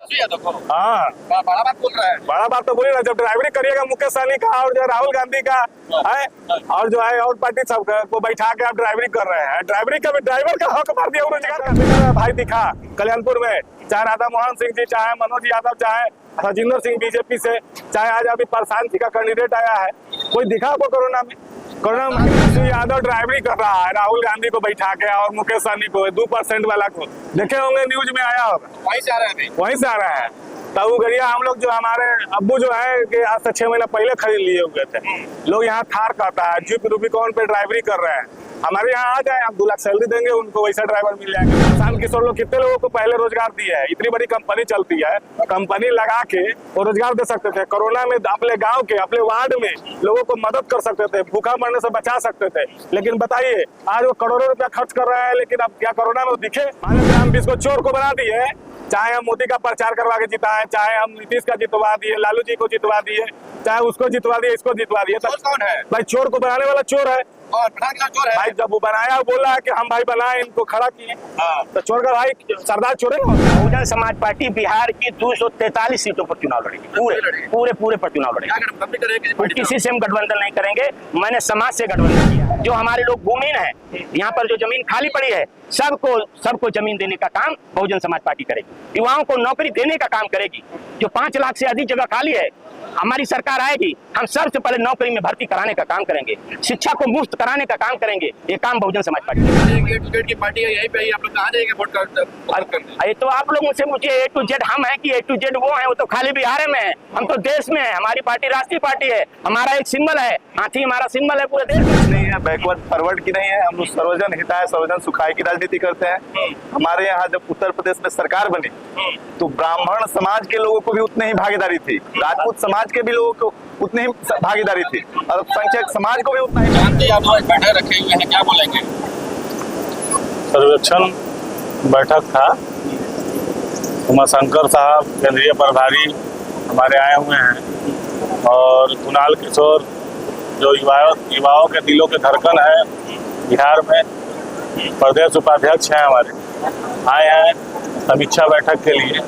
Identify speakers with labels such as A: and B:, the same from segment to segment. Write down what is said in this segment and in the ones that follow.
A: हाँ,
B: बड़ा बात बोल रहा है।
A: बड़ा बात तो बोली ना, जब ड्राइवरी करिएगा मुकेश सहनी का और जो है राहुल गांधी का है और जो है और पार्टी सब को बैठा के आप ड्राइवरी कर रहे हैं। ड्राइवरी का ड्राइवर का हक मार दिया रोजगार का भाई दिखा कल्याणपुर में, चाहे राधा मोहन सिंह जी, चाहे मनोज यादव, चाहे राजेंद्र सिंह बीजेपी से, चाहे आज अभी प्रशांत जी का कैंडिडेट आया है, कोई दिखा आपको कोरोना में? कोरोना में यादव ड्राइवरी कर रहा है राहुल गांधी को बैठा के और मुकेश सहनी को 2% वाला को देखे होंगे, न्यूज में आया होगा,
B: वहीं से आ रहे हैं।
A: वहीं से आ रहा है। तब गरिया हम लोग जो हमारे अब्बू जो है कि आज से 6 महीना पहले खरीद लिए हुए थे। लोग यहाँ थार कहता है, जीप रूबिकॉन पे ड्राइवरी कर रहे हैं। हमारे यहाँ आ जाए, आप 2 लाख सैलरी देंगे उनको, वैसा ड्राइवर मिल जाएगा। प्रशांत किशोर लोग कितने लोगों को पहले रोजगार दिया है, इतनी बड़ी कंपनी चलती है, कंपनी लगा के वो रोजगार दे सकते थे। कोरोना में अपने गांव के, अपने वार्ड में लोगों को मदद कर सकते थे, भूखा मरने से बचा सकते थे। लेकिन बताइए, आज वो करोड़ों रुपया खर्च कर रहा है, लेकिन अब क्या कोरोना में दिखे? हम इसको चोर को बना दिए, चाहे हम मोदी का प्रचार करवा के जिताए, चाहे हम नीतीश का जितवा दिए, लालू जी को जितवा दिए, चाहे उसको जितवा दिए, इसको जितवा दिए। तो
B: कौन है
A: भाई? चोर को बनाने वाला चोर है
B: और प्रधान का चोर है
A: भाई। जब वो बनाया, बोला है कि हम भाई बनाए, इनको खड़ा किए, तो चोर का भाई सरदार चोर है।
C: बहुजन समाज पार्टी बिहार की 243 सीटों पर चुनाव लड़ेगी, पूरे पर चुनाव लड़ेगी। किसी से हम गठबंधन नहीं करेंगे। मैंने समाज से गठबंधन किया। जो हमारे लोग भूमिहीन है, यहाँ पर जो जमीन खाली पड़ी है, सबको जमीन देने का काम बहुजन समाज पार्टी करेगी। युवाओं को नौकरी देने का काम करेगी। जो 5 लाख से अधिक जगह खाली है, हमारी सरकार आएगी, हम सबसे पहले नौकरी में भर्ती कराने का काम करेंगे, शिक्षा को मुफ्त कराने का काम करेंगे। ये काम बहुजन समाज पार्टी
B: की पार्टी है, यहीं पे ही आप लोग कहाँ जाएंगे वोट करने?
C: ये तो आप लोगों से मुझे A to Z हम है कि A to Z वो है? वो तो खाली बिहार में है, हम तो देश में है। हमारी पार्टी राष्ट्रीय पार्टी है, हमारा एक सिंबल है, हाथी हमारा सिंबल है पूरे देश में।
D: नहीं है, बैकवर्ड फॉरवर्ड की नहीं है। हम लोग सर्वजन हिताय, सर्वजन सुखाय की राजनीति करते हैं। हमारे यहाँ जब उत्तर प्रदेश में सरकार बनी तो ब्राह्मण समाज के लोगों को भी उतनी ही भागीदारी थी, राजपूत समाज के भी लोगों को उतनी ही भागीदारी थी, और संख्यक समाज को भी उतना ही।
B: जानते आप लोग बैठे रखे हुए हैं, क्या बोलेंगे?
A: सर्वेक्षण बैठक था, उमाशंकर साहब केंद्रीय प्रभारी हमारे आए हुए हैं, और कुणाल किशोर जो युवाओं के दिलों के धड़कन है बिहार में, प्रदेश उपाध्यक्ष हैं हमारे, आए हैं समीक्षा बैठक के लिए।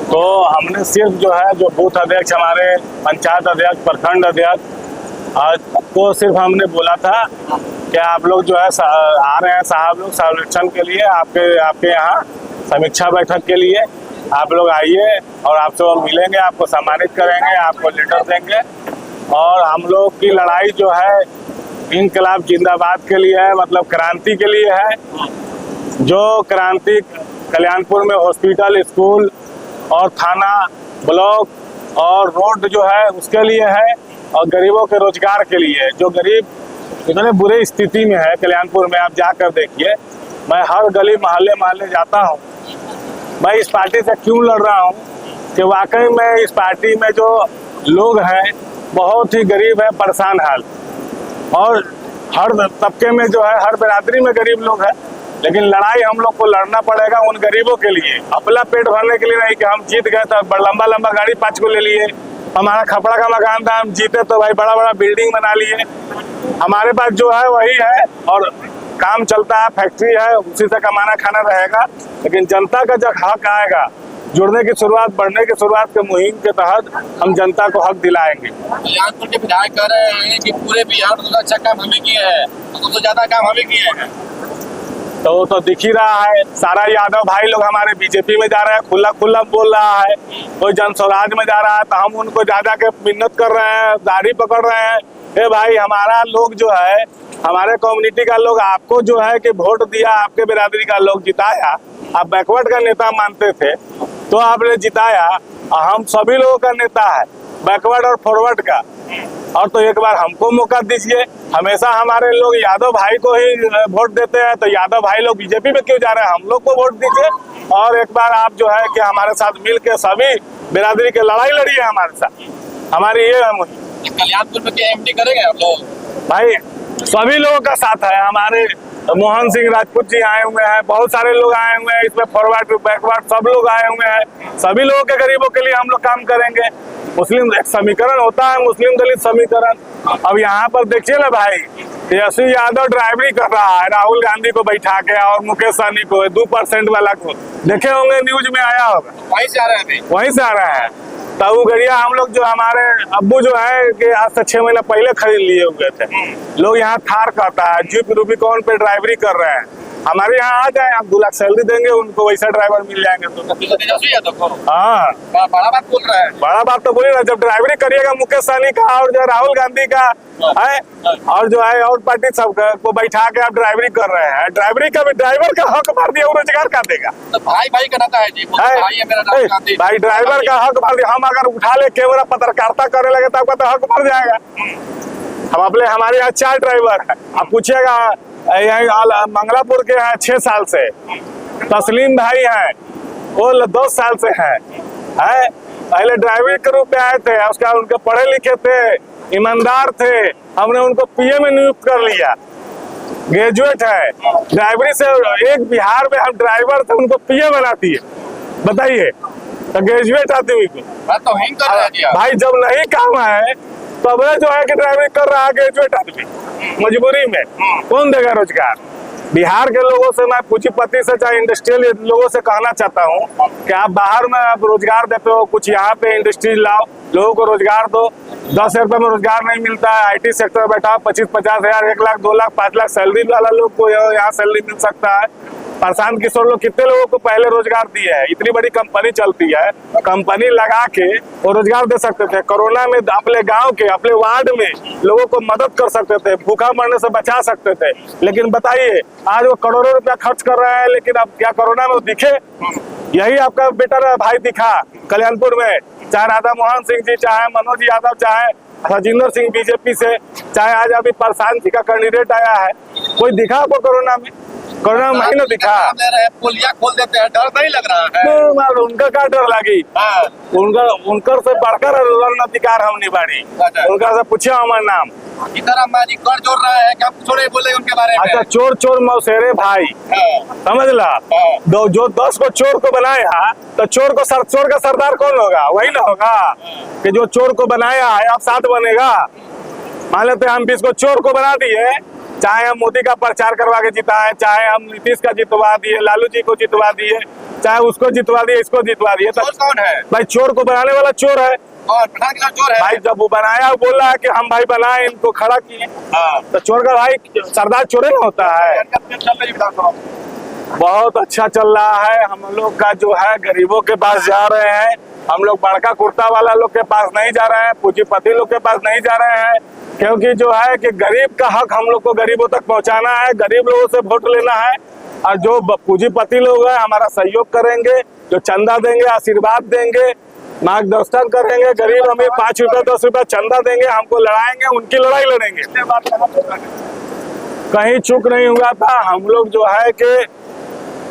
A: तो हमने सिर्फ जो है जो बूथ अध्यक्ष, हमारे पंचायत अध्यक्ष, प्रखंड अध्यक्ष, आज को सिर्फ हमने बोला था कि आप लोग जो है आ रहे हैं साहब लोग सर्वेक्षण के लिए, आपके यहाँ समीक्षा बैठक के लिए, आप लोग आइए और आपसे वो मिलेंगे, आपको सम्मानित करेंगे, आपको लेटर देंगे। और हम लोग की लड़ाई जो है इनकलाब जिंदाबाद के लिए है, मतलब क्रांति के लिए है। जो क्रांति कल्याणपुर में हॉस्पिटल, स्कूल और थाना, ब्लॉक और रोड जो है उसके लिए है, और गरीबों के रोजगार के लिए है। जो गरीब इतने बुरे स्थिति में है कल्याणपुर में, आप जाकर देखिए। मैं हर गली मोहल्ले जाता हूँ। मैं इस पार्टी से क्यों लड़ रहा हूँ कि वाकई में इस पार्टी में जो लोग हैं बहुत ही गरीब है, परेशान हाल, और हर तबके में जो है, हर बिरादरी में गरीब लोग हैं। लेकिन लड़ाई हम लोग को लड़ना पड़ेगा उन गरीबों के लिए, अपना पेट भरने के लिए नहीं कि हम जीत गए तो लंबा गाड़ी 5 को ले लिए, हमारा खपड़ा का मकान था, हम जीते तो भाई बड़ा बिल्डिंग बना लिए। हमारे पास जो है वही है और काम चलता है, फैक्ट्री है, उसी से कमाना खाना रहेगा। लेकिन जनता का जब हक आएगा, जुड़ने की शुरुआत, बढ़ने की शुरुआत के मुहिम के तहत हम जनता को हक दिलाएंगे।
B: कल्याणपुर के विधायक कह रहे हैं कि पूरे बिहार में अच्छा काम हमें किया है, तो ज्यादा काम हमें किए हैं।
A: तो दिख ही रहा है, सारा यादव भाई लोग हमारे बीजेपी में जा रहे हैं, खुला बोल रहा है। कोई जन स्वराज में जा रहा है तो हम उनको जा के मिन्नत कर रहे हैं, दाढ़ी पकड़ रहे हैं। ए भाई, हमारा लोग जो है, हमारे कम्युनिटी का लोग आपको जो है कि वोट दिया, आपके बिरादरी का लोग जिताया, आप बैकवर्ड का नेता मानते थे तो आपने जिताया। हम सभी लोगों का नेता है, बैकवर्ड और फॉरवर्ड का, और तो एक बार हमको मौका दीजिए। हमेशा हमारे लोग यादव भाई को ही वोट देते हैं, तो यादव भाई लोग बीजेपी में क्यों जा रहे हैं? हम लोग को वोट दीजिए, और एक बार आप जो है कि हमारे साथ मिल के सभी बिरादरी की लड़ाई लड़िए हमारे साथ। हमारी ये
B: कल्याणपुर में क्या एमडी करेंगे आप लोग?
A: भाई सभी लोगों का साथ है। हमारे मोहन सिंह राजपूत जी आए हुए हैं, बहुत सारे लोग आए हुए हैं, इसमें फॉरवर्ड बैकवर्ड सब लोग आए हुए हैं। सभी लोगों के गरीबों के लिए हम लोग काम करेंगे। मुस्लिम एक समीकरण होता है, मुस्लिम दलित समीकरण। अब यहाँ पर देखिए ना भाई, तेजस्वी यादव ड्राइवरी कर रहा है राहुल गांधी को बैठा के और मुकेश सहनी को 2% वाला को देखे होंगे, न्यूज में आया होगा।
B: वहीं से आ रहे हैं अभी।
A: वहीं से आ रहा है। तब गरिया हम लोग जो हमारे अब्बू जो है कि आज से 6 महीना पहले खरीद लिए हुए थे। लोग यहाँ थार कहता है, जीप रूबिकॉन पे ड्राइवरी कर रहे हैं। हमारे यहाँ आ जाए, हम 2 लाख सैलरी देंगे उनको, वैसा ड्राइवर मिल जाएंगे। तो
B: तेजस्वी यादव को
A: हाँ,
B: बड़ा बात बोल रहा है।
A: बड़ा बात तो बोलिए ना, जब ड्राइवरी करिएगा मुकेश सहनी का और जो राहुल गांधी का है और जो है और पार्टी सब को बैठा के आप ड्राइवरी कर रहे हैं। ड्राइवरी का भी ड्राइवर का हक मार दिया, वो रोजगार का देगा।
B: तो भाई भाई का नाता है जी, भाई है मेरा राहुल गांधी।
A: भाई ड्राइवर का हक मार दिया। हम अगर उठा ले कैमरा पत्रकारिता करने लगे तो आपका तो हक मर जाएगा। हम अपने हमारे यहाँ 4 ड्राइवर है, आप पूछिएगा यहाँ मंगलापुर के हैं 6 साल से। तस्लीम भाई हैं, वो 10 साल से हैं। पहले ड्राइवरी के रूप में आए थे, उसके बाद उनके पढ़े लिखे थे, ईमानदार थे, हमने उनको पीए में नियुक्त कर लिया। ग्रेजुएट है ड्राइवरी से। एक बिहार में हम ड्राइवर थे, उनको पीए बनाती है, बताइए। तो ग्रेजुएट आदमी को
B: तो हिंग कर रहा है
A: भाई, जब नहीं काम है तब जो है कि ड्राइवरी कर रहा है ग्रेजुएट आदमी मजबूरी में। कौन देगा रोजगार? बिहार के लोगों से मैं पूंजीपति से चाहे इंडस्ट्रियल लोगों से कहना चाहता हूँ कि आप बाहर में आप रोजगार देते हो, कुछ यहाँ पे इंडस्ट्री लाओ, लोगों को रोजगार दो। 10 रुपए में रोजगार नहीं मिलता है। आईटी सेक्टर में बैठा 25-50 हजार, 1 लाख 2 लाख 5 लाख सैलरी वाला लोग को यहाँ सैलरी मिल सकता है। प्रशांत किशोर लोग कितने लोगों को पहले रोजगार दिए है। इतनी बड़ी कंपनी चलती है, कंपनी लगा के वो रोजगार दे सकते थे। कोरोना में अपने गांव के, अपने वार्ड में लोगों को मदद कर सकते थे, भूखा मरने से बचा सकते थे। लेकिन बताइए, आज वो करोड़ों रुपया खर्च कर रहा है, लेकिन अब क्या कोरोना में वो दिखे? यही आपका बेटा भाई दिखा कल्याणपुर में, चाहे राधा मोहन सिंह जी, चाहे मनोज यादव, चाहे राजेंद्र सिंह बीजेपी से, चाहे आज अभी प्रशांत जी का कैंडिडेट आया है, कोई दिखा आपको कोरोना में? कोरोना में नहीं दिखा।
B: पुलिया खोल देते हैं, डर नहीं लग रहा है?
A: उनका क्या डर लगी? उनकर से बढ़कर रणनीतिकार हम निभाड़ी। उनका से पूछे हमारा नाम
B: इधर अंबानी कर जोड़ रहा है, क्या थोड़े बोले उनके बारे में?
A: अच्छा, चोर चोर मौसेरे भाई, समझ ला। जो 10 को चोर को बनाया, तो चोर का सरदार कौन होगा? वही ना होगा कि जो चोर को बनाया है अब 7 बनेगा। मान लेते हम 20 को चोर को बना दिए, चाहे हम मोदी का प्रचार करवा के जिता है, चाहे हम नीतीश का जितवा दिए, लालू जी को जितवा दिए, चाहे उसको जितवा दिए, इसको जितवा दिए। तो
B: कौन है
A: भाई? चोर को बनाने वाला चोर है।
B: और प्रधान का चोर है
A: भाई। जब वो बनाया, बोला है कि हम भाई बनाए, इनको खड़ा किए, तो चोर का भाई सरदार चोर ही होता है। बहुत अच्छा चल रहा है। हम लोग का जो है गरीबों के पास जा रहे हैं, हम लोग बड़का कुर्ता वाला लोग के पास नहीं जा रहे हैं, पूंजीपति लोग के पास नहीं जा रहे हैं, क्योंकि जो है कि गरीब का हक हम लोग को गरीबों तक पहुंचाना है, गरीब लोगों से वोट लेना है। और जो पूंजीपति लोग हैं हमारा सहयोग करेंगे, जो चंदा देंगे, आशीर्वाद देंगे, मार्गदर्शन करेंगे, गरीब हमें 5 रुपए 10 रुपए चंदा देंगे, हमको लड़ाएंगे, उनकी लड़ाई लड़ेंगे। कहीं चूक नहीं हुआ था। हम लोग जो है कि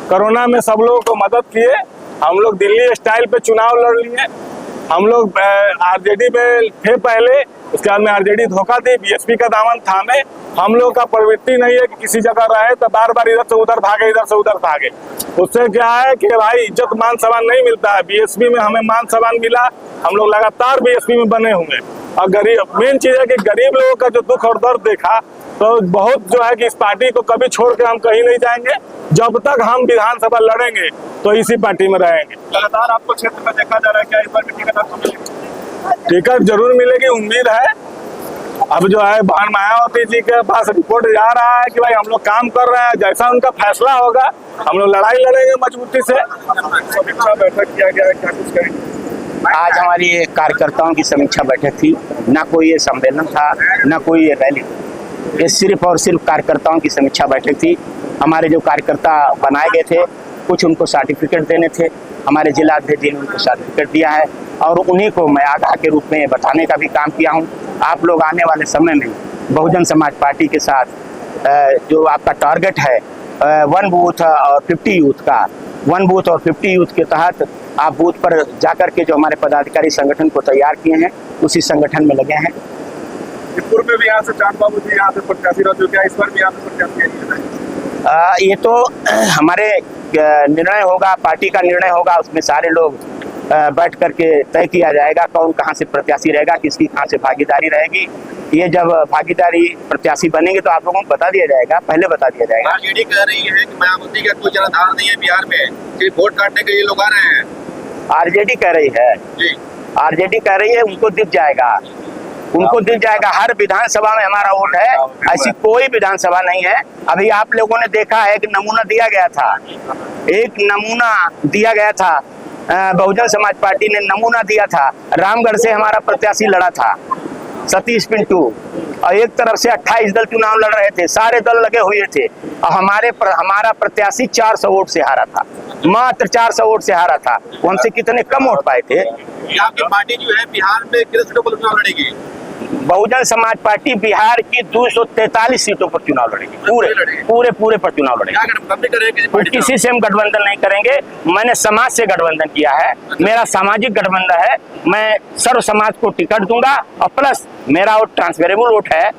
A: कोरोना में सब लोगों को मदद किए। हम लोग दिल्ली स्टाइल पे चुनाव लड़ लिए। हम लोग आरजेडी में थे पहले, उसके बाद में आरजेडी धोखा दी, बीएसपी का दामन थामे। हम लोग का प्रवृत्ति नहीं है कि किसी जगह रहे तो बार बार इधर से उधर भागे, इधर से उधर भागे। उससे क्या है कि भाई इज्जत मान सम्मान नहीं मिलता है। बीएसपी में हमें मान सम्मान मिला, हम लोग लगातार बीएसपी में बने हुए। और गरीब, मेन चीज है कि गरीब लोगों का जो दुख और दर्द देखा, तो बहुत जो है कि इस पार्टी को कभी छोड़ के हम कहीं नहीं जाएंगे। जब तक हम विधानसभा लड़ेंगे तो इसी पार्टी में रहेंगे।
D: लगातार आपको क्षेत्र में देखा जा रहा है, क्या इस बार टिकट आपको मिलेगी?
A: टिकट जरूर मिलेगी, उम्मीद है। अब जो है बहन मायावती जी के पास रिपोर्ट जा रहा है कि भाई हम लोग काम कर रहे हैं, जैसा उनका फैसला होगा हम लोग लड़ाई लड़ेंगे मजबूती से।
D: समीक्षा बैठक किया गया है, क्या कुछ करेंगे?
C: आज हमारी कार्यकर्ताओं की समीक्षा बैठक थी। ना कोई ये सम्मेलन था, ना कोई ये रैली, ये सिर्फ और सिर्फ कार्यकर्ताओं की समीक्षा बैठक थी। हमारे जो कार्यकर्ता बनाए गए थे, कुछ उनको सर्टिफिकेट देने थे, हमारे जिला अध्यक्ष जी ने उनको सर्टिफिकेट दिया है, और उन्हीं को मैं आगाह के रूप में बताने का भी काम किया हूँ। आप लोग आने वाले समय में बहुजन समाज पार्टी के साथ जो आपका टारगेट है 1 बूथ और 50 यूथ का, 1 बूथ और 50 यूथ के तहत आप बूथ पर जाकर के जो हमारे पदाधिकारी संगठन को तैयार किए हैं, उसी संगठन में लगे हैं।
D: पूर्व में भी यहाँ से चांद बाबू जी यहाँ से प्रत्याशी रह चुके हैं, इस बार भी यहाँ से प्रत्याशी?
C: ये तो हमारे निर्णय होगा, पार्टी का निर्णय होगा, उसमें सारे लोग बैठ करके तय किया जाएगा कौन कहाँ से प्रत्याशी रहेगा, किसकी कहाँ से भागीदारी रहेगी। ये जब भागीदारी प्रत्याशी बनेंगे तो आप लोगों को बता दिया जाएगा, पहले बता दिया जाएगा।
B: आरजेडी कह रही है कि मायावती का कोई जनाधार नहीं है बिहार में, सिर्फ वोट काटने के लिए लोग आ रहे हैं।
C: आरजेडी कह रही है,
B: जी
C: आरजेडी कह रही है, उनको दिख जाएगा, उनको दिख जाएगा। हर विधानसभा में हमारा वोट है, ऐसी कोई विधानसभा नहीं है। अभी आप लोगों ने देखा है कि नमूना दिया गया था, एक नमूना दिया गया था, बहुजन समाज पार्टी ने नमूना दिया था। रामगढ़ से हमारा प्रत्याशी लड़ा था सतीश पिंटू, और एक तरफ से 28 दल चुनाव लड़ रहे थे, सारे दल लगे हुए थे, और हमारा प्रत्याशी 400 वोट से हारा था, मात्र 400 वोट से हारा था। वो हमसे कितने कम वोट पाए थे।
B: आपकी पार्टी जो है बिहार में कितने सीटों पर चुनाव लड़ेगी?
C: बहुजन समाज पार्टी बिहार की 243 सीटों पर चुनाव लड़ेगी, पूरे पर चुनाव लड़ेगी।
B: क्या गठबंधन करेंगे?
C: किसी से हम गठबंधन नहीं करेंगे। मैंने समाज से गठबंधन किया है, मेरा सामाजिक गठबंधन है, मैं सर्व समाज को टिकट दूंगा, और प्लस मेरा वोट ट्रांसफरेबल वोट है।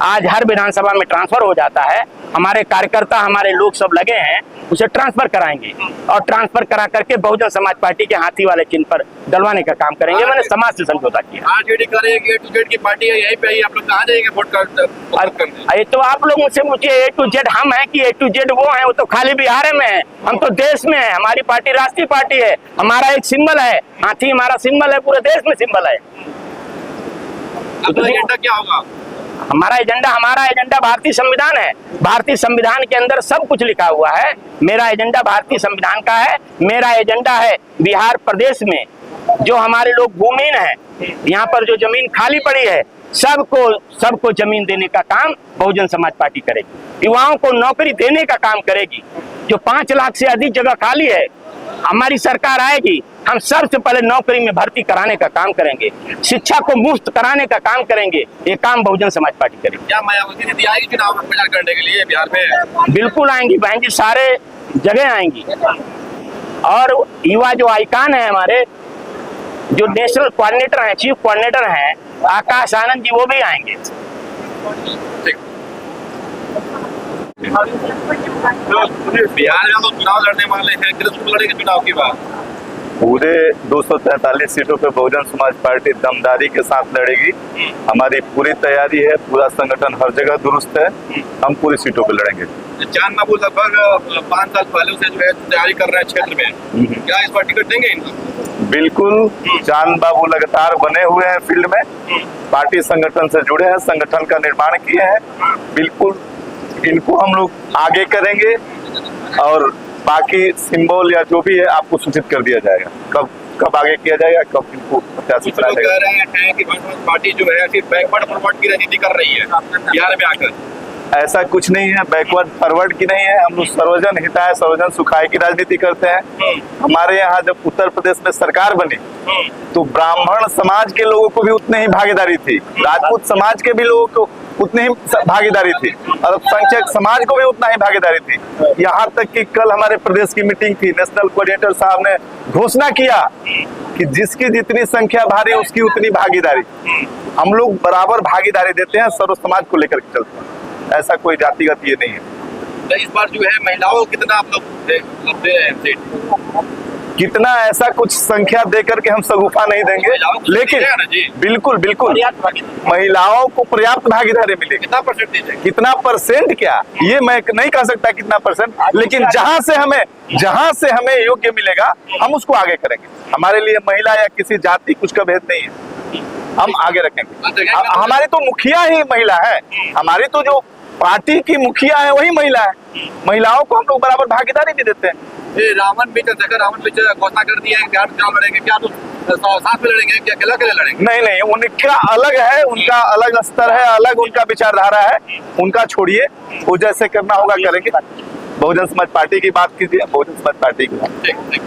C: आज हर विधानसभा में ट्रांसफर हो जाता है, हमारे कार्यकर्ता हमारे लोग सब लगे हैं, उसे ट्रांसफर कराएंगे, और ट्रांसफर करा करके बहुजन समाज पार्टी के हाथी वाले चिन्ह पर डलवाने का काम करेंगे। मैंने समाज से समझौता किया।
B: आरजेडी कर रही है कि A to Z की पार्टी है, यहीं पे ही आप लोग कहाँ जाएंगे वोट करने?
C: ये तो आप लोगों से मुझे A to Z हम है कि A to Z वो है? वो तो खाली बिहार में है, हम तो देश में है। हमारी पार्टी राष्ट्रीय पार्टी है, हमारा एक सिंबल है, हाथी हमारा सिंबल है, पूरे देश में सिंबल है।
B: तो एजेंडा क्या होगा?
C: हमारा एजेंडा भारतीय संविधान है। भारतीय संविधान के अंदर सब कुछ लिखा हुआ है। मेरा एजेंडा भारतीय संविधान का है। मेरा एजेंडा है बिहार प्रदेश में जो हमारे लोग भूमिहीन है, यहाँ पर जो जमीन खाली पड़ी है, सबको जमीन देने का काम बहुजन समाज पार्टी करेगी। युवाओं को नौकरी देने का काम करेगी। जो 5 लाख से अधिक जगह खाली है, हमारी सरकार आएगी, हम सबसे पहले नौकरी में भर्ती कराने का काम करेंगे, शिक्षा को मुफ्त कराने का काम करेंगे। ये काम बहुजन समाज पार्टी करेगी।
B: क्या मायावती दीदी आएगी चुनाव प्रचार करने के लिए बिहार में?
C: बिल्कुल आएंगी बहन जी, सारे जगह आएंगी। और युवा जो आइकान है हमारे, जो नेशनल कोऑर्डिनेटर हैं, चीफ कोऑर्डिनेटर हैं आकाश आनंद जी, वो भी आएंगे।
B: बिहार में तो चुनाव लड़ने वाले हैं, किस लड़ेंगे चुनाव की बात?
D: पूरे 243 सीटों पे बहुजन समाज पार्टी दमदारी के साथ लड़ेगी। हमारी पूरी तैयारी है, पूरा संगठन हर जगह दुरुस्त है, हम पूरी सीटों पे लड़ेंगे।
B: चांद बाबू लगभग 5 साल पहले से जो है तैयारी कर रहे हैं क्षेत्र में, क्या इस बार टिकट देंगे इनको?
D: बिल्कुल, चांद बाबू लगातार बने हुए हैं फील्ड में, पार्टी संगठन से जुड़े हैं, संगठन का निर्माण किए हैं। बिल्कुल इनको हम लोग आगे करेंगे, और बाकी सिंबल या जो भी है आपको सूचित कर दिया जाएगा, कब आगे किया जाएगा, कब इनको प्रत्याशी बनाया जाएगा।
B: कह रहे हैं कि पार्टी जो है सिर्फ बैकवर्ड फॉरवर्ड की राजनीति कर रही है बिहार में आकर।
D: ऐसा कुछ नहीं है, बैकवर्ड फॉरवर्ड की नहीं है। हम लोग सर्वजन हिताय सर्वजन सुखाय की राजनीति करते हैं। हमारे यहाँ जब उत्तर प्रदेश में सरकार बनी तो ब्राह्मण समाज के लोगों को भी उतनी ही भागीदारी थी, राजपूत समाज के भी लोगों को उतनी ही भागीदारी थी, और अल्पसंख्यक समाज को भी उतना ही भागीदारी थी। यहाँ तक कि कल हमारे प्रदेश की मीटिंग थी, नेशनल कोऑर्डिनेटर साहब ने घोषणा किया कि जिसकी जितनी संख्या भारी उसकी उतनी भागीदारी। हम लोग बराबर भागीदारी देते हैं, सर्व समाज को लेकर के चलते हैं, ऐसा कोई जातिगत ये नहीं है।
B: तो इस बार जो है महिलाओं को कितना आप लोग दे रहे हैं सीट?
D: कितना ऐसा कुछ संख्या देकर के हम सगुफा नहीं देंगे, लेकिन बिल्कुल महिलाओं को पर्याप्त भागीदारी मिलेगी।
B: कितना परसेंट दीजिए?
D: कितना परसेंट क्या, ये मैं नहीं कह सकता कितना परसेंट, लेकिन जहां से हमें योग्य मिलेगा हम उसको आगे करेंगे। हमारे लिए महिला या किसी जाति कुछ का भेद नहीं है, हम आगे रखेंगे। हमारी तो मुखिया ही महिला है, हमारी तो जो पार्टी की मुखिया है वही महिला है। महिलाओं को हम लोग बराबर भागीदारी भी देते हैं।
B: रावण भी घोषणा कर दिया है बिहार चुनाव लड़ेंगे, क्या तो साथ में लड़ेंगे, क्या अकेला लड़ेंगे?
D: नहीं, उनका अलग है, उनका अलग स्तर है, अलग उनका विचारधारा है, उनका छोड़िए, वो जैसे करना होगा करेंगे। बहुजन समाज पार्टी की बात कीजिए, बहुजन समाज पार्टी की बात।
B: ठीक।